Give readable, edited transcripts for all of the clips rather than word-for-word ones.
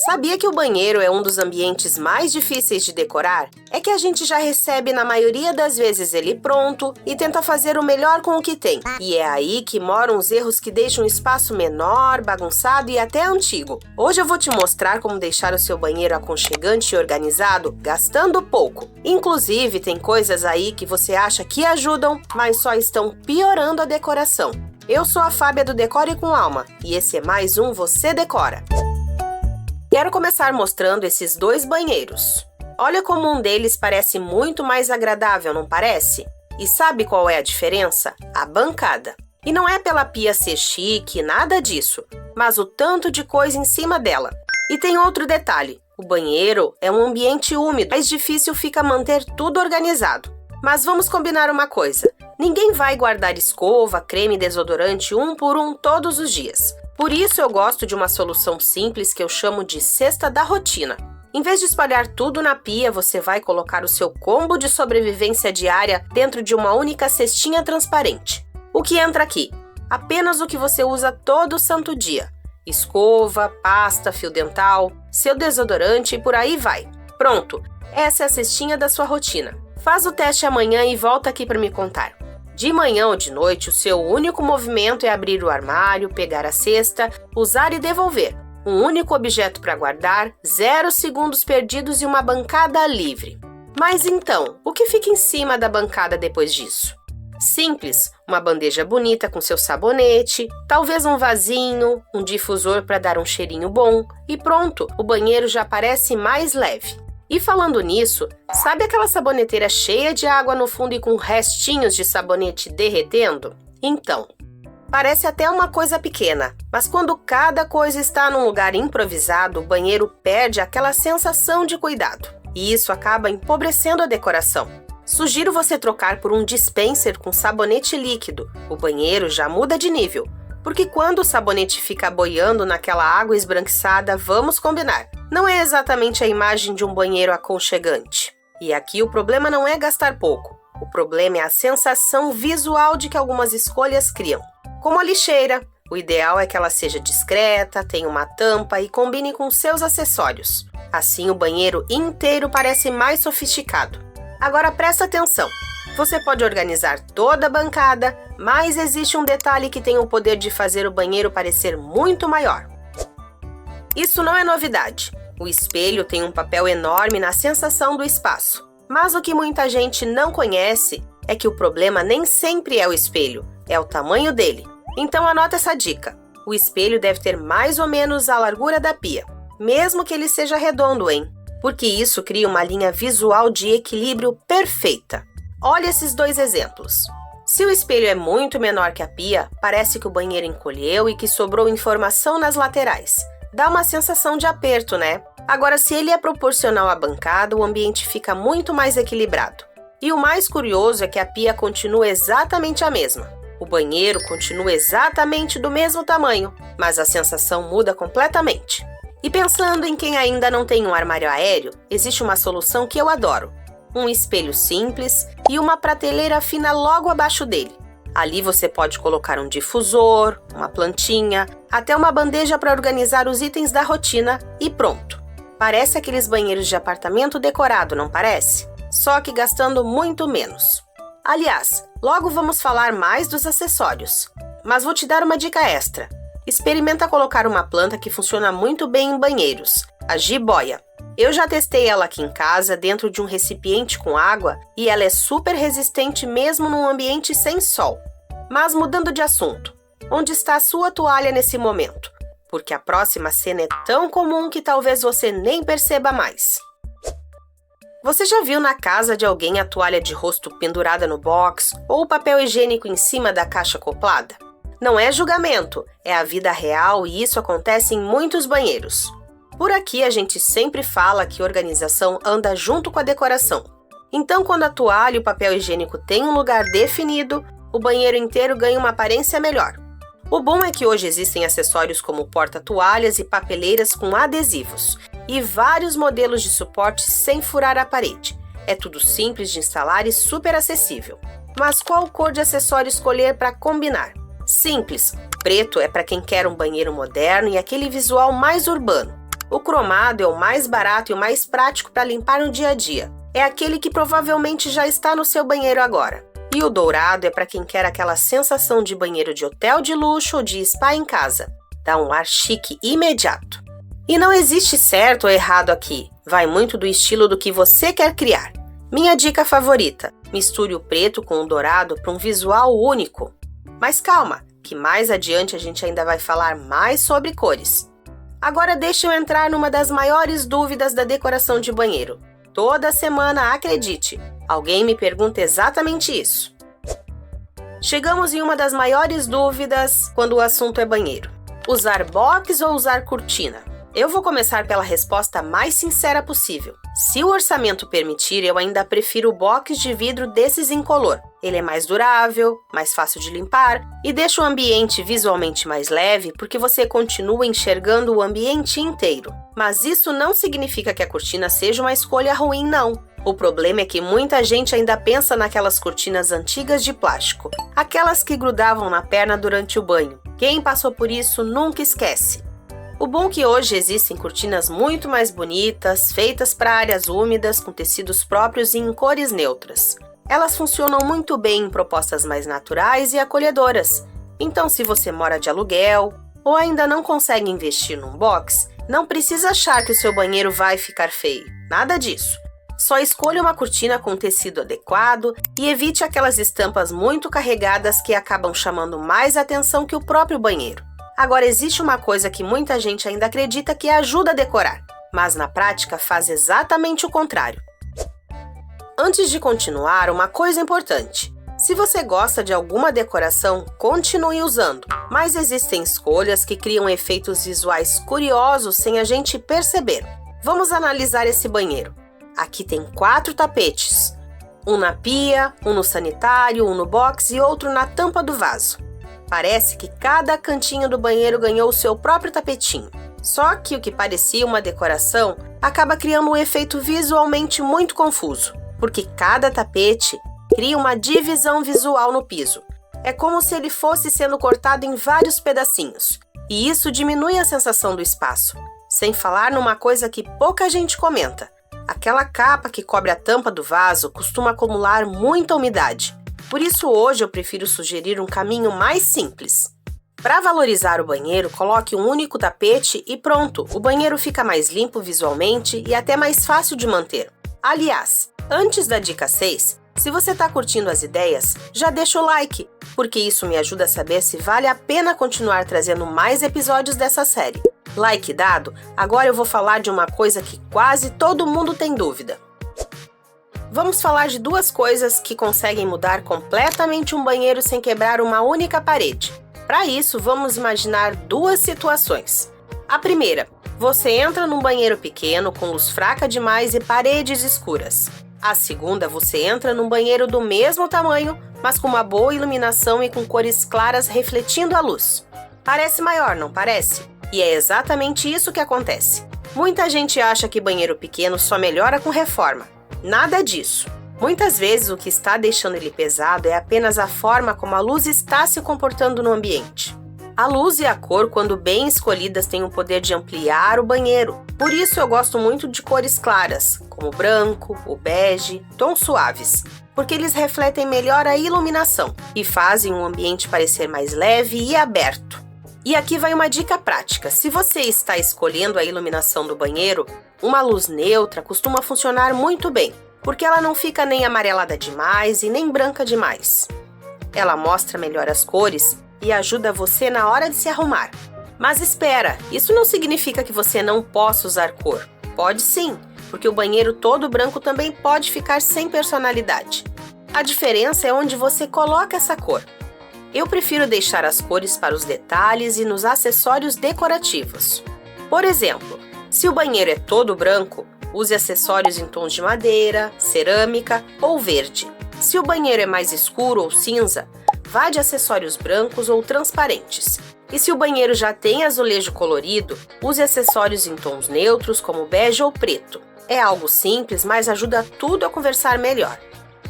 Sabia que o banheiro é um dos ambientes mais difíceis de decorar? É que a gente já recebe na maioria das vezes ele pronto e tenta fazer o melhor com o que tem. E é aí que moram os erros que deixam o espaço menor, bagunçado e até antigo. Hoje eu vou te mostrar como deixar o seu banheiro aconchegante e organizado, gastando pouco. Inclusive, tem coisas aí que você acha que ajudam, mas só estão piorando a decoração. Eu sou a Fábia do Decore com Alma e esse é mais um Você Decora. Quero começar mostrando esses dois banheiros. Olha como um deles parece muito mais agradável, não parece? E sabe qual é a diferença? A bancada. E não é pela pia ser chique, nada disso, mas o tanto de coisa em cima dela. E tem outro detalhe, o banheiro é um ambiente úmido, mais difícil fica manter tudo organizado. Mas vamos combinar uma coisa, ninguém vai guardar escova, creme e desodorante um por um todos os dias. Por isso eu gosto de uma solução simples que eu chamo de cesta da rotina. Em vez de espalhar tudo na pia, você vai colocar o seu combo de sobrevivência diária dentro de uma única cestinha transparente. O que entra aqui? Apenas o que você usa todo santo dia. Escova, pasta, fio dental, seu desodorante e por aí vai. Pronto, essa é a cestinha da sua rotina. Faz o teste amanhã e volta aqui para me contar. De manhã ou de noite, o seu único movimento é abrir o armário, pegar a cesta, usar e devolver. Um único objeto para guardar, 0 segundos perdidos e uma bancada livre. Mas então, o que fica em cima da bancada depois disso? Simples, uma bandeja bonita com seu sabonete, talvez um vasinho, um difusor para dar um cheirinho bom e pronto, o banheiro já parece mais leve. E falando nisso, sabe aquela saboneteira cheia de água no fundo e com restinhos de sabonete derretendo? Então, parece até uma coisa pequena, mas quando cada coisa está num lugar improvisado, o banheiro perde aquela sensação de cuidado. E isso acaba empobrecendo a decoração. Sugiro você trocar por um dispenser com sabonete líquido. O banheiro já muda de nível. Porque quando o sabonete fica boiando naquela água esbranquiçada, vamos combinar, não é exatamente a imagem de um banheiro aconchegante. E aqui o problema não é gastar pouco, o problema é a sensação visual de que algumas escolhas criam. Como a lixeira, o ideal é que ela seja discreta, tenha uma tampa e combine com seus acessórios. Assim o banheiro inteiro parece mais sofisticado. Agora presta atenção. Você pode organizar toda a bancada, mas existe um detalhe que tem o poder de fazer o banheiro parecer muito maior. Isso não é novidade. O espelho tem um papel enorme na sensação do espaço. Mas o que muita gente não conhece é que o problema nem sempre é o espelho, é o tamanho dele. Então anota essa dica. O espelho deve ter mais ou menos a largura da pia, mesmo que ele seja redondo, hein? Porque isso cria uma linha visual de equilíbrio perfeita. Olha esses dois exemplos. Se o espelho é muito menor que a pia, parece que o banheiro encolheu e que sobrou informação nas laterais. Dá uma sensação de aperto, né? Agora, se ele é proporcional à bancada, o ambiente fica muito mais equilibrado. E o mais curioso é que a pia continua exatamente a mesma. O banheiro continua exatamente do mesmo tamanho, mas a sensação muda completamente. E pensando em quem ainda não tem um armário aéreo, existe uma solução que eu adoro. Um espelho simples e uma prateleira fina logo abaixo dele. Ali você pode colocar um difusor, uma plantinha, até uma bandeja para organizar os itens da rotina e pronto. Parece aqueles banheiros de apartamento decorado, não parece? Só que gastando muito menos. Aliás, logo vamos falar mais dos acessórios. Mas vou te dar uma dica extra. Experimenta colocar uma planta que funciona muito bem em banheiros, a jiboia. Eu já testei ela aqui em casa dentro de um recipiente com água e ela é super resistente mesmo num ambiente sem sol. Mas mudando de assunto, onde está a sua toalha nesse momento? Porque a próxima cena é tão comum que talvez você nem perceba mais. Você já viu na casa de alguém a toalha de rosto pendurada no box ou o papel higiênico em cima da caixa acoplada? Não é julgamento, é a vida real e isso acontece em muitos banheiros. Por aqui a gente sempre fala que organização anda junto com a decoração. Então, quando a toalha e o papel higiênico têm um lugar definido, o banheiro inteiro ganha uma aparência melhor. O bom é que hoje existem acessórios como porta-toalhas e papeleiras com adesivos e vários modelos de suporte sem furar a parede. É tudo simples de instalar e super acessível. Mas qual cor de acessório escolher para combinar? Simples, preto é para quem quer um banheiro moderno e aquele visual mais urbano. O cromado é o mais barato e o mais prático para limpar no dia a dia. É aquele que provavelmente já está no seu banheiro agora. E o dourado é para quem quer aquela sensação de banheiro de hotel de luxo ou de spa em casa. Dá um ar chique imediato. E não existe certo ou errado aqui. Vai muito do estilo do que você quer criar. Minha dica favorita: misture o preto com o dourado para um visual único. Mas calma, que mais adiante a gente ainda vai falar mais sobre cores. Agora deixa eu entrar numa das maiores dúvidas da decoração de banheiro. Toda semana, acredite, alguém me pergunta exatamente isso. Chegamos em uma das maiores dúvidas quando o assunto é banheiro. Usar box ou usar cortina? Eu vou começar pela resposta mais sincera possível. Se o orçamento permitir, eu ainda prefiro o box de vidro desses incolor. Ele é mais durável, mais fácil de limpar e deixa o ambiente visualmente mais leve porque você continua enxergando o ambiente inteiro. Mas isso não significa que a cortina seja uma escolha ruim, não. O problema é que muita gente ainda pensa naquelas cortinas antigas de plástico, aquelas que grudavam na perna durante o banho. Quem passou por isso nunca esquece. O bom é que hoje existem cortinas muito mais bonitas, feitas para áreas úmidas, com tecidos próprios e em cores neutras. Elas funcionam muito bem em propostas mais naturais e acolhedoras. Então, se você mora de aluguel ou ainda não consegue investir num box, não precisa achar que o seu banheiro vai ficar feio. Nada disso. Só escolha uma cortina com tecido adequado e evite aquelas estampas muito carregadas que acabam chamando mais atenção que o próprio banheiro. Agora, existe uma coisa que muita gente ainda acredita que ajuda a decorar, mas na prática faz exatamente o contrário. Antes de continuar, uma coisa importante. Se você gosta de alguma decoração, continue usando, mas existem escolhas que criam efeitos visuais curiosos sem a gente perceber. Vamos analisar esse banheiro. Aqui tem 4 tapetes, um na pia, um no sanitário, um no box e outro na tampa do vaso. Parece que cada cantinho do banheiro ganhou o seu próprio tapetinho. Só que o que parecia uma decoração acaba criando um efeito visualmente muito confuso, porque cada tapete cria uma divisão visual no piso. É como se ele fosse sendo cortado em vários pedacinhos, e isso diminui a sensação do espaço. Sem falar numa coisa que pouca gente comenta. Aquela capa que cobre a tampa do vaso costuma acumular muita umidade. Por isso, hoje eu prefiro sugerir um caminho mais simples. Para valorizar o banheiro, coloque um único tapete e pronto, o banheiro fica mais limpo visualmente e até mais fácil de manter. Aliás, antes da dica 6, se você está curtindo as ideias, já deixa o like, porque isso me ajuda a saber se vale a pena continuar trazendo mais episódios dessa série. Like dado, agora eu vou falar de uma coisa que quase todo mundo tem dúvida. Vamos falar de 2 coisas que conseguem mudar completamente um banheiro sem quebrar uma única parede. Para isso, vamos imaginar 2 situações. A primeira, você entra num banheiro pequeno com luz fraca demais e paredes escuras. A segunda, você entra num banheiro do mesmo tamanho, mas com uma boa iluminação e com cores claras refletindo a luz. Parece maior, não parece? E é exatamente isso que acontece. Muita gente acha que banheiro pequeno só melhora com reforma. Nada disso. Muitas vezes o que está deixando ele pesado é apenas a forma como a luz está se comportando no ambiente. A luz e a cor, quando bem escolhidas, têm o poder de ampliar o banheiro. Por isso eu gosto muito de cores claras, como o branco, o bege, tons suaves, porque eles refletem melhor a iluminação e fazem o ambiente parecer mais leve e aberto. E aqui vai uma dica prática. Se você está escolhendo a iluminação do banheiro, uma luz neutra costuma funcionar muito bem, porque ela não fica nem amarelada demais e nem branca demais. Ela mostra melhor as cores e ajuda você na hora de se arrumar. Mas espera, isso não significa que você não possa usar cor. Pode sim, porque o banheiro todo branco também pode ficar sem personalidade. A diferença é onde você coloca essa cor. Eu prefiro deixar as cores para os detalhes e nos acessórios decorativos. Por exemplo, se o banheiro é todo branco, use acessórios em tons de madeira, cerâmica ou verde. Se o banheiro é mais escuro ou cinza, vá de acessórios brancos ou transparentes. E se o banheiro já tem azulejo colorido, use acessórios em tons neutros como bege ou preto. É algo simples, mas ajuda tudo a conversar melhor.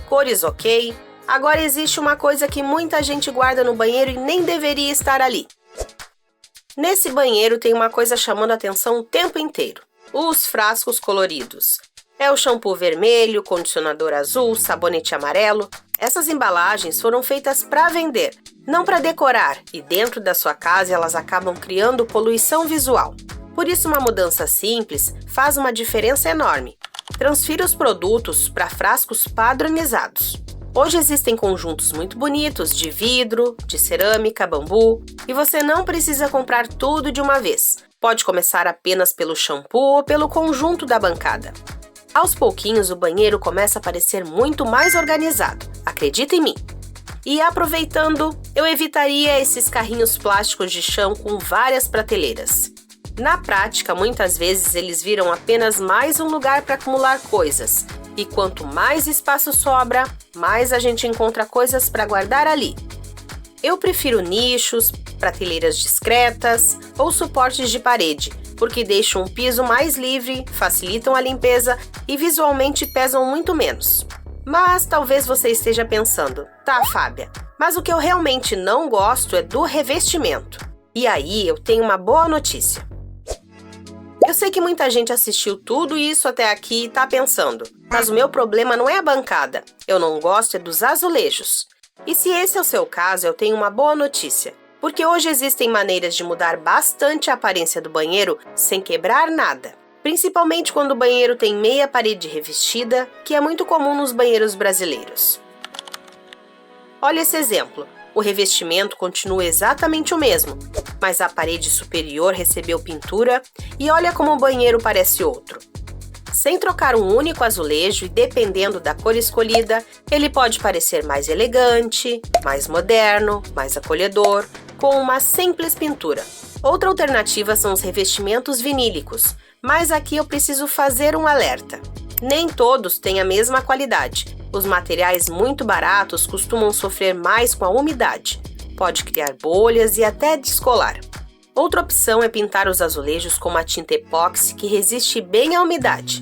Cores ok. Agora existe uma coisa que muita gente guarda no banheiro e nem deveria estar ali. Nesse banheiro tem uma coisa chamando a atenção o tempo inteiro: os frascos coloridos. É o shampoo vermelho, condicionador azul, sabonete amarelo. Essas embalagens foram feitas para vender, não para decorar, e dentro da sua casa elas acabam criando poluição visual. Por isso, uma mudança simples faz uma diferença enorme. Transfira os produtos para frascos padronizados. Hoje existem conjuntos muito bonitos de vidro, de cerâmica, bambu, e você não precisa comprar tudo de uma vez. Pode começar apenas pelo shampoo ou pelo conjunto da bancada. Aos pouquinhos, o banheiro começa a parecer muito mais organizado, acredita em mim. E aproveitando, eu evitaria esses carrinhos plásticos de chão com várias prateleiras. Na prática, muitas vezes eles viram apenas mais um lugar para acumular coisas. E quanto mais espaço sobra, mais a gente encontra coisas para guardar ali. Eu prefiro nichos, prateleiras discretas ou suportes de parede, porque deixam um piso mais livre, facilitam a limpeza e visualmente pesam muito menos. Mas talvez você esteja pensando: tá, Fábia, mas o que eu realmente não gosto é do revestimento. E aí eu tenho uma boa notícia. Eu sei que muita gente assistiu tudo isso até aqui e tá pensando: mas o meu problema não é a bancada, eu não gosto é dos azulejos. E se esse é o seu caso, eu tenho uma boa notícia, porque hoje existem maneiras de mudar bastante a aparência do banheiro sem quebrar nada. Principalmente quando o banheiro tem meia parede revestida, que é muito comum nos banheiros brasileiros. Olha esse exemplo. O revestimento continua exatamente o mesmo, mas a parede superior recebeu pintura e olha como o banheiro parece outro. Sem trocar um único azulejo e dependendo da cor escolhida, ele pode parecer mais elegante, mais moderno, mais acolhedor, com uma simples pintura. Outra alternativa são os revestimentos vinílicos, mas aqui eu preciso fazer um alerta. Nem todos têm a mesma qualidade. Os materiais muito baratos costumam sofrer mais com a umidade. Pode criar bolhas e até descolar. Outra opção é pintar os azulejos com uma tinta epóxi que resiste bem à umidade.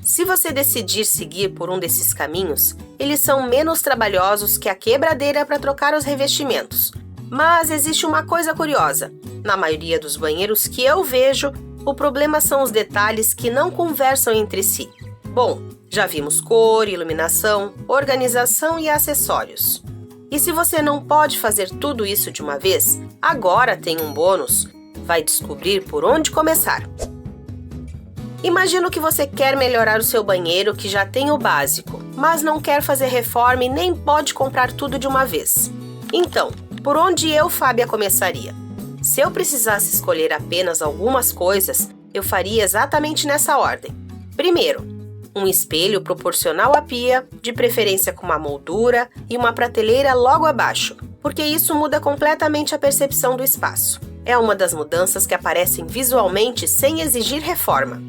Se você decidir seguir por um desses caminhos, eles são menos trabalhosos que a quebradeira para trocar os revestimentos. Mas existe uma coisa curiosa: na maioria dos banheiros que eu vejo, o problema são os detalhes que não conversam entre si. Bom, já vimos cor, iluminação, organização e acessórios. E se você não pode fazer tudo isso de uma vez, agora tem um bônus. Vai descobrir por onde começar. Imagino que você quer melhorar o seu banheiro que já tem o básico, mas não quer fazer reforma e nem pode comprar tudo de uma vez. Então, por onde eu, Fábia, começaria? Se eu precisasse escolher apenas algumas coisas, eu faria exatamente nessa ordem. Primeiro, um espelho proporcional à pia, de preferência com uma moldura e uma prateleira logo abaixo, porque isso muda completamente a percepção do espaço. É uma das mudanças que aparecem visualmente sem exigir reforma.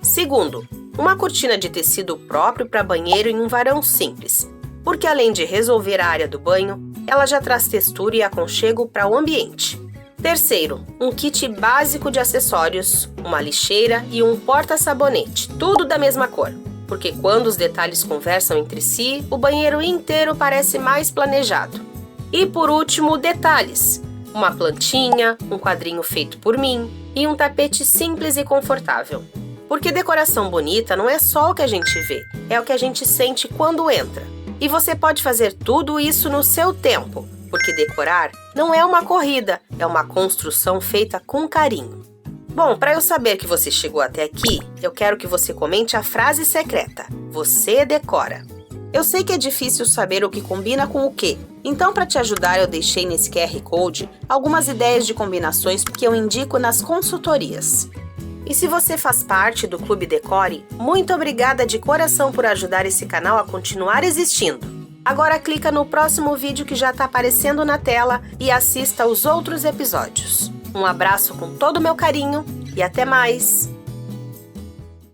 Segundo, uma cortina de tecido próprio para banheiro em um varão simples, porque além de resolver a área do banho, ela já traz textura e aconchego para o ambiente. Terceiro, um kit básico de acessórios, uma lixeira e um porta-sabonete, tudo da mesma cor, porque quando os detalhes conversam entre si, o banheiro inteiro parece mais planejado. E por último, detalhes, uma plantinha, um quadrinho feito por mim e um tapete simples e confortável. Porque decoração bonita não é só o que a gente vê, é o que a gente sente quando entra. E você pode fazer tudo isso no seu tempo, porque decorar não é uma corrida, é uma construção feita com carinho. Bom, para eu saber que você chegou até aqui, eu quero que você comente a frase secreta: você decora. Eu sei que é difícil saber o que combina com o quê, então para te ajudar eu deixei nesse QR Code algumas ideias de combinações que eu indico nas consultorias. E se você faz parte do Clube Decore, muito obrigada de coração por ajudar esse canal a continuar existindo. Agora clica no próximo vídeo que já está aparecendo na tela e assista aos outros episódios. Um abraço com todo o meu carinho e até mais!